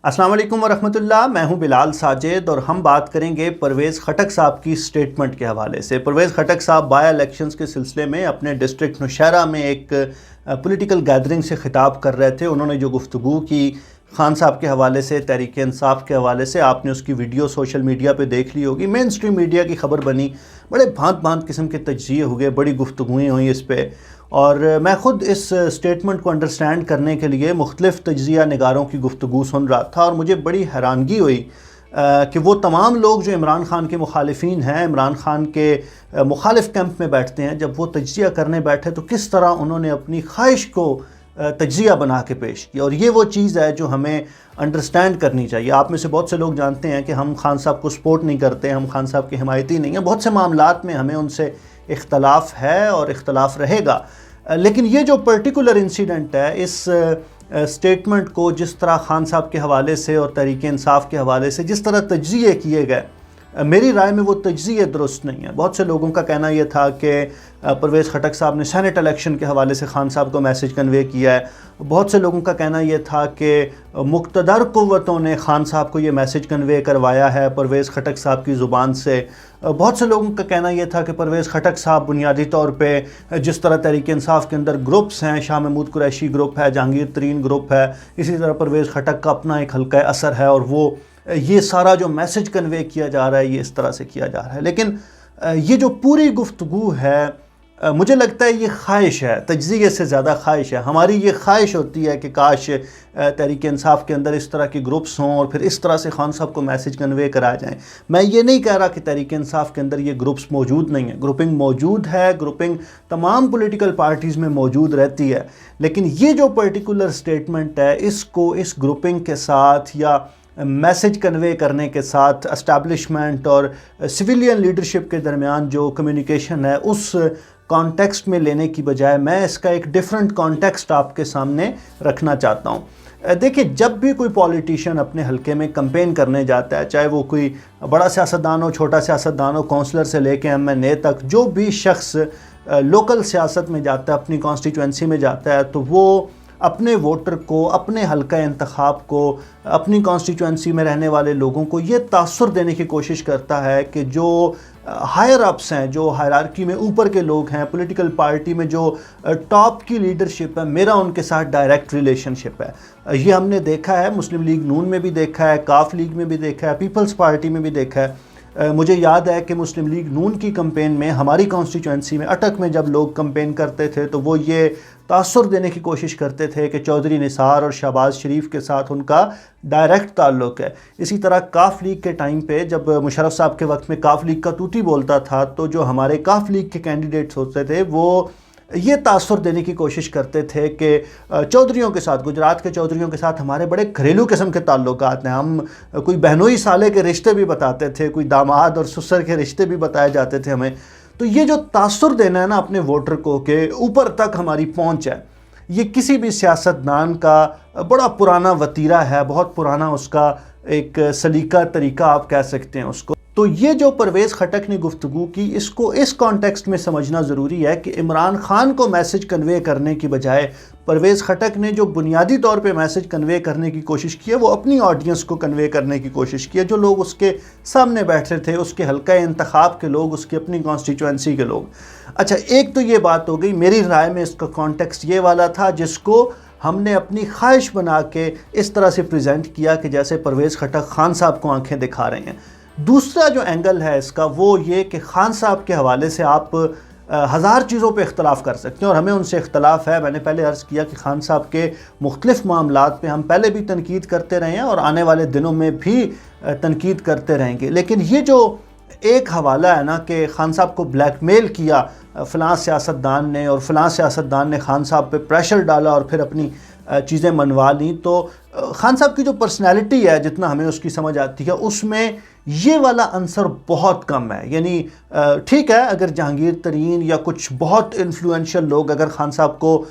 السلام علیکم ورحمۃ اللہ، میں ہوں بلال ساجد اور ہم بات کریں گے پرویز خٹک صاحب کی سٹیٹمنٹ کے حوالے سے۔ پرویز خٹک صاحب بائی الیکشنز کے سلسلے میں اپنے ڈسٹرکٹ نوشہرہ میں ایک پولیٹیکل گیدرنگ سے خطاب کر رہے تھے۔ انہوں نے جو گفتگو کی خان صاحب کے حوالے سے، تحریک انصاف کے حوالے سے، آپ نے اس کی ویڈیو سوشل میڈیا پہ دیکھ لی ہوگی، مین سٹریم میڈیا کی خبر بنی، بڑے بھانت قسم کے تجزیے ہوئے، بڑی گفتگویں ہوئیں اس پہ، اور میں خود اس سٹیٹمنٹ کو انڈرسٹینڈ کرنے کے لیے مختلف تجزیہ نگاروں کی گفتگو سن رہا تھا، اور مجھے بڑی حیرانگی ہوئی کہ وہ تمام لوگ جو عمران خان کے مخالفین ہیں، عمران خان کے مخالف کیمپ میں بیٹھتے ہیں، جب وہ تجزیہ کرنے بیٹھے تو کس طرح انہوں نے اپنی خواہش کو تجزیہ بنا کے پیش کیا، اور یہ وہ چیز ہے جو ہمیں انڈرسٹینڈ کرنی چاہیے۔ آپ میں سے بہت سے لوگ جانتے ہیں کہ ہم خان صاحب کو سپورٹ نہیں کرتے، ہم خان صاحب کے حمایتی نہیں ہیں، بہت سے معاملات میں ہمیں ان سے اختلاف ہے اور اختلاف رہے گا، لیکن یہ جو پرٹیکولر انسیڈنٹ ہے، اس سٹیٹمنٹ کو جس طرح خان صاحب کے حوالے سے اور تحریک انصاف کے حوالے سے جس طرح تجزیے کیے گئے، میری رائے میں وہ تجزیے درست نہیں ہے۔ بہت سے لوگوں کا کہنا یہ تھا کہ پرویز خٹک صاحب نے سینٹ الیکشن کے حوالے سے خان صاحب کو میسج کنوے کیا ہے، بہت سے لوگوں کا کہنا یہ تھا کہ مقتدر قوتوں نے خان صاحب کو یہ میسج کنوے کروایا ہے پرویز خٹک صاحب کی زبان سے، بہت سے لوگوں کا کہنا یہ تھا کہ پرویز خٹک صاحب بنیادی طور پہ جس طرح تحریک انصاف کے اندر گروپس ہیں، شاہ محمود قریشی گروپ ہے، جہانگیر ترین گروپ ہے، اسی طرح پرویز خٹک کا اپنا ایک حلقہ اثر ہے، اور وہ یہ سارا جو میسج کنوے کیا جا رہا ہے یہ اس طرح سے کیا جا رہا ہے۔ لیکن یہ جو پوری گفتگو ہے، مجھے لگتا ہے یہ خواہش ہے، تجزیے سے زیادہ خواہش ہے۔ ہماری یہ خواہش ہوتی ہے کہ کاش تحریک انصاف کے اندر اس طرح کے گروپس ہوں اور پھر اس طرح سے خان صاحب کو میسج کنوے کرا جائیں۔ میں یہ نہیں کہہ رہا کہ تحریک انصاف کے اندر یہ گروپس موجود نہیں ہیں، گروپنگ موجود ہے، گروپنگ تمام پولیٹیکل پارٹیز میں موجود رہتی ہے، لیکن یہ جو پرٹیکولر سٹیٹمنٹ ہے، اس کو اس گروپنگ کے ساتھ یا میسج کنوے کرنے کے ساتھ اسٹیبلشمنٹ اور سویلین لیڈرشپ کے درمیان جو کمیونیکیشن ہے، اس کانٹیکسٹ میں لینے کی بجائے میں اس کا ایک ڈیفرنٹ کانٹیکسٹ آپ کے سامنے رکھنا چاہتا ہوں۔ دیکھیں، جب بھی کوئی پولیٹیشین اپنے حلقے میں کمپین کرنے جاتا ہے، چاہے وہ کوئی بڑا سیاستدان ہو، چھوٹا سیاستدان ہو، کونسلر سے لے کے ایم این اے تک، جو بھی شخص لوکل سیاست میں جاتا ہے، اپنی کانسٹیچوئنسی میں جاتا ہے، تو وہ اپنے ووٹر کو، اپنے حلقہ انتخاب کو، اپنی کانسٹیچوئنسی میں رہنے والے لوگوں کو یہ تاثر دینے کی کوشش کرتا ہے کہ جو ہائر اپس ہیں، جو ہائرارکی میں اوپر کے لوگ ہیں، پولیٹیکل پارٹی میں جو ٹاپ کی لیڈرشپ ہے، میرا ان کے ساتھ ڈائریکٹ ریلیشن شپ ہے۔ یہ ہم نے دیکھا ہے، مسلم لیگ نون میں بھی دیکھا ہے، کاف لیگ میں بھی دیکھا ہے، پیپلز پارٹی میں بھی دیکھا ہے۔ مجھے یاد ہے کہ مسلم لیگ نون کی کمپین میں ہماری کانسٹیچوئنسی میں اٹک میں جب لوگ کمپین کرتے تھے تو وہ یہ تاثر دینے کی کوشش کرتے تھے کہ چودھری نثار اور شہباز شریف کے ساتھ ان کا ڈائریکٹ تعلق ہے۔ اسی طرح کاف لیگ کے ٹائم پہ جب مشرف صاحب کے وقت میں کاف لیگ کا توتی بولتا تھا، تو جو ہمارے کاف لیگ کے کینڈیڈیٹس ہوتے تھے وہ یہ تاثر دینے کی کوشش کرتے تھے کہ چودھریوں کے ساتھ، گجرات کے چودھریوں کے ساتھ ہمارے بڑے گھریلو قسم کے تعلقات ہیں، ہم کوئی بہنوئی سالے کے رشتے بھی بتاتے تھے، کوئی داماد اور سسر کے رشتے بھی بتائے جاتے تھے ہمیں۔ تو یہ جو تاثر دینا ہے نا اپنے ووٹر کو کہ اوپر تک ہماری پہنچ ہے، یہ کسی بھی سیاستدان کا بڑا پرانا وتیرہ ہے، بہت پرانا اس کا ایک سلیقہ طریقہ آپ کہہ سکتے ہیں اس کو۔ تو یہ جو پرویز خٹک نے گفتگو کی، اس کو اس کانٹیکسٹ میں سمجھنا ضروری ہے کہ عمران خان کو میسج کنوے کرنے کی بجائے پرویز خٹک نے جو بنیادی طور پہ میسج کنوے کرنے کی کوشش کی ہے، وہ اپنی آڈینس کو کنوے کرنے کی کوشش کی ہے، جو لوگ اس کے سامنے بیٹھے تھے، اس کے حلقہ انتخاب کے لوگ، اس کی اپنی کانسٹیچوئنسی کے لوگ۔ اچھا، ایک تو یہ بات ہو گئی، میری رائے میں اس کا کانٹیکسٹ یہ والا تھا جس کو ہم نے اپنی خواہش بنا کے اس طرح سے پریزنٹ کیا کہ جیسے پرویز خٹک خان صاحب کو آنکھیں دکھا رہے ہیں۔ دوسرا جو اینگل ہے اس کا، وہ یہ کہ خان صاحب کے حوالے سے آپ ہزار چیزوں پہ اختلاف کر سکتے ہیں، اور ہمیں ان سے اختلاف ہے۔ میں نے پہلے عرض کیا کہ خان صاحب کے مختلف معاملات پہ ہم پہلے بھی تنقید کرتے رہے ہیں اور آنے والے دنوں میں بھی تنقید کرتے رہیں گے، لیکن یہ جو ایک حوالہ ہے نا کہ خان صاحب کو بلیک میل کیا فلاں سیاستدان نے، اور فلاں سیاستدان نے خان صاحب پہ پریشر ڈالا اور پھر اپنی چیزیں منوا لیں، تو خان صاحب کی جو پرسنالٹی ہے، جتنا ہمیں اس کی سمجھ آتی ہے، اس میں یہ والا عنصر بہت کم ہے۔ یعنی ٹھیک ہے، اگر جہانگیر ترین یا کچھ بہت انفلوئنشل لوگ اگر خان صاحب کو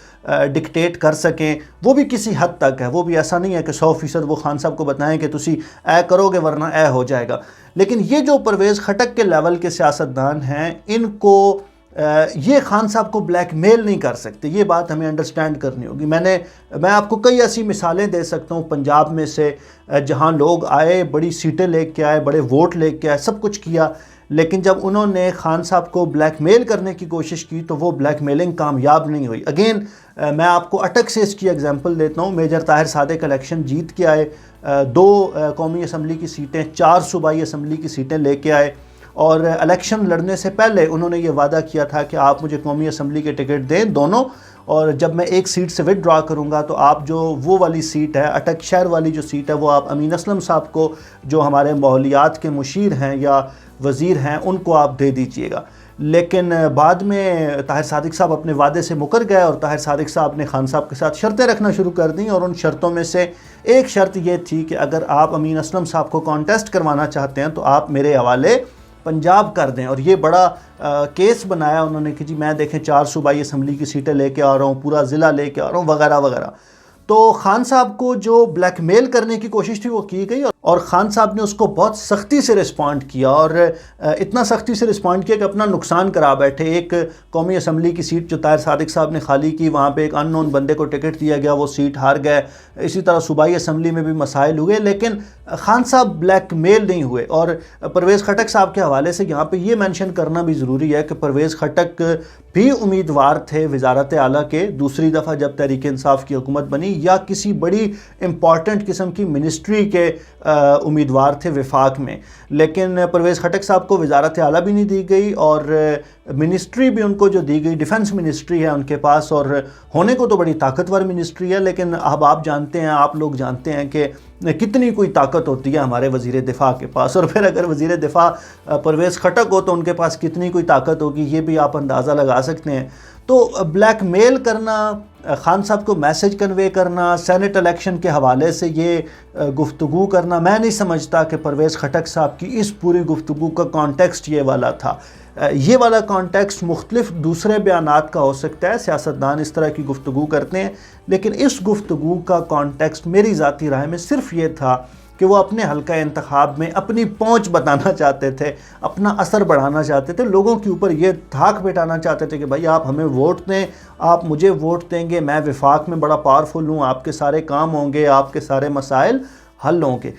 ڈکٹیٹ کر سکیں، وہ بھی کسی حد تک ہے، وہ بھی ایسا نہیں ہے کہ 100% وہ خان صاحب کو بتائیں کہ تسی اے کرو گے ورنہ اے ہو جائے گا۔ لیکن یہ جو پرویز خٹک کے لیول کے سیاستدان ہیں، ان کو یہ خان صاحب کو بلیک میل نہیں کر سکتے. یہ بات ہمیں انڈرسٹینڈ کرنی ہوگی. میں آپ کو کئی ایسی مثالیں دے سکتا ہوں پنجاب میں سے جہاں لوگ آئے, بڑی سیٹیں لے کے آئے, بڑے ووٹ لے کے آئے, سب کچھ کیا, لیکن جب انہوں نے خان صاحب کو بلیک میل کرنے کی کوشش کی تو وہ بلیک میلنگ کامیاب نہیں ہوئی. اگین میں آپ کو اٹک سے اس کی ایگزامپل دیتا ہوں. میجر طاہر صادق الیکشن جیت کے آئے, 2 قومی اسمبلی کی سیٹیں, 4 صوبائی اسمبلی کی سیٹیں لے کے آئے, اور الیکشن لڑنے سے پہلے انہوں نے یہ وعدہ کیا تھا کہ آپ مجھے قومی اسمبلی کے ٹکٹ دیں دونوں, اور جب میں ایک سیٹ سے وڈرا کروں گا تو آپ جو وہ والی سیٹ ہے, اٹک شہر والی جو سیٹ ہے, وہ آپ امین اسلم صاحب کو, جو ہمارے ماحولیات کے مشیر ہیں یا وزیر ہیں, ان کو آپ دے دیجئے گا. لیکن بعد میں طاہر صادق صاحب اپنے وعدے سے مکر گئے, اور طاہر صادق صاحب نے خان صاحب کے ساتھ شرطیں رکھنا شروع کر دیں, اور ان شرطوں میں سے ایک شرط یہ تھی کہ اگر آپ امین اسلم صاحب کو کانٹیسٹ کروانا چاہتے ہیں تو آپ میرے حوالے پنجاب کر دیں. اور یہ بڑا کیس بنایا انہوں نے کہ جی میں دیکھیں 4 صوبائی اسمبلی کی سیٹیں لے کے آ رہا ہوں, پورا ضلع لے کے آ رہا ہوں, وغیرہ وغیرہ. تو خان صاحب کو جو بلیک میل کرنے کی کوشش تھی وہ کی گئی, اور خان صاحب نے اس کو بہت سختی سے رسپونڈ کیا, اور اتنا سختی سے رسپونڈ کیا کہ اپنا نقصان کرا بیٹھے. ایک قومی اسمبلی کی سیٹ جو طاہر صادق صاحب نے خالی کی, وہاں پہ ایک ان نون بندے کو ٹکٹ دیا گیا, وہ سیٹ ہار گئے. اسی طرح صوبائی اسمبلی میں بھی مسائل ہوئے, لیکن خان صاحب بلیک میل نہیں ہوئے. اور پرویز خٹک صاحب کے حوالے سے یہاں پہ یہ مینشن کرنا بھی ضروری ہے کہ پرویز خٹک بھی امیدوار تھے وزارت اعلیٰ کے دوسری دفعہ جب تحریک انصاف کی حکومت بنی, یا کسی بڑی امپورٹنٹ قسم کی منسٹری کے امیدوار تھے وفاق میں. لیکن پرویز خٹک صاحب کو وزارت اعلیٰ بھی نہیں دی گئی, اور منسٹری بھی ان کو جو دی گئی ڈیفنس منسٹری ہے ان کے پاس, اور ہونے کو تو بڑی طاقتور منسٹری ہے, لیکن اب آپ جانتے ہیں, آپ لوگ جانتے ہیں کہ کتنی کوئی طاقت ہوتی ہے ہمارے وزیر دفاع کے پاس, اور پھر اگر وزیر دفاع پرویز خٹک ہو تو ان کے پاس کتنی کوئی طاقت ہوگی, یہ بھی آپ اندازہ لگا سکتے ہیں. تو بلیک میل کرنا, خان صاحب کو میسج کنوے کرنا, سینٹ الیکشن کے حوالے سے یہ گفتگو کرنا, میں نہیں سمجھتا کہ پرویز خٹک صاحب کی اس پوری گفتگو کا کانٹیکسٹ یہ والا تھا. یہ والا کانٹیکسٹ مختلف دوسرے بیانات کا ہو سکتا ہے, سیاستدان اس طرح کی گفتگو کرتے ہیں, لیکن اس گفتگو کا کانٹیکسٹ میری ذاتی رائے میں صرف یہ تھا کہ وہ اپنے حلقہ انتخاب میں اپنی پہنچ بتانا چاہتے تھے, اپنا اثر بڑھانا چاہتے تھے, لوگوں کے اوپر یہ دھاک بٹھانا چاہتے تھے کہ بھائی آپ ہمیں ووٹ دیں, آپ مجھے ووٹ دیں گے, میں وفاق میں بڑا پاورفل ہوں, آپ کے سارے کام ہوں گے, آپ کے سارے مسائل حل ہوں گے.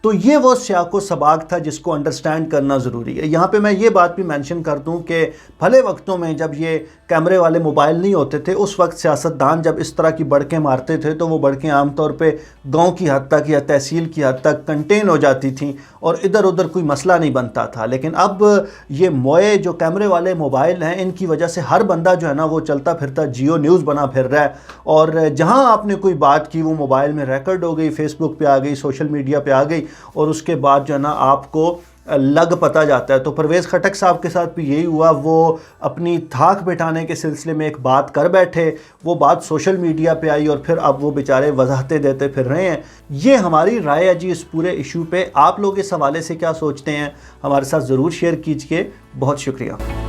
تو یہ وہ سیاق و سباق تھا جس کو انڈرسٹینڈ کرنا ضروری ہے. یہاں پہ میں یہ بات بھی مینشن کر دوں کہ بھلے وقتوں میں جب یہ کیمرے والے موبائل نہیں ہوتے تھے, اس وقت سیاستدان جب اس طرح کی بڑکیں مارتے تھے تو وہ بڑکیں عام طور پہ گاؤں کی حد تک یا تحصیل کی حد تک کنٹین ہو جاتی تھیں اور ادھر ادھر کوئی مسئلہ نہیں بنتا تھا. لیکن اب یہ موئے جو کیمرے والے موبائل ہیں, ان کی وجہ سے ہر بندہ جو ہے نا وہ چلتا پھرتا جیو نیوز بنا پھر رہا ہے, اور جہاں آپ نے کوئی بات کی وہ موبائل میں ریکارڈ ہو گئی, فیس بک پہ آ گئی, سوشل میڈیا پہ آ گئی, اور اس کے بعد جو ہے نا آپ کو لگ پتہ جاتا ہے. تو پرویز خٹک صاحب کے ساتھ بھی یہی ہوا, وہ اپنی دھاک بٹھانے کے سلسلے میں ایک بات کر بیٹھے, وہ بات سوشل میڈیا پہ آئی, اور پھر اب وہ بیچارے وضاحتیں دیتے پھر رہے ہیں. یہ ہماری رائے ہے جی اس پورے ایشو پہ. آپ لوگ اس حوالے سے کیا سوچتے ہیں, ہمارے ساتھ ضرور شیئر کیجئے. بہت شکریہ.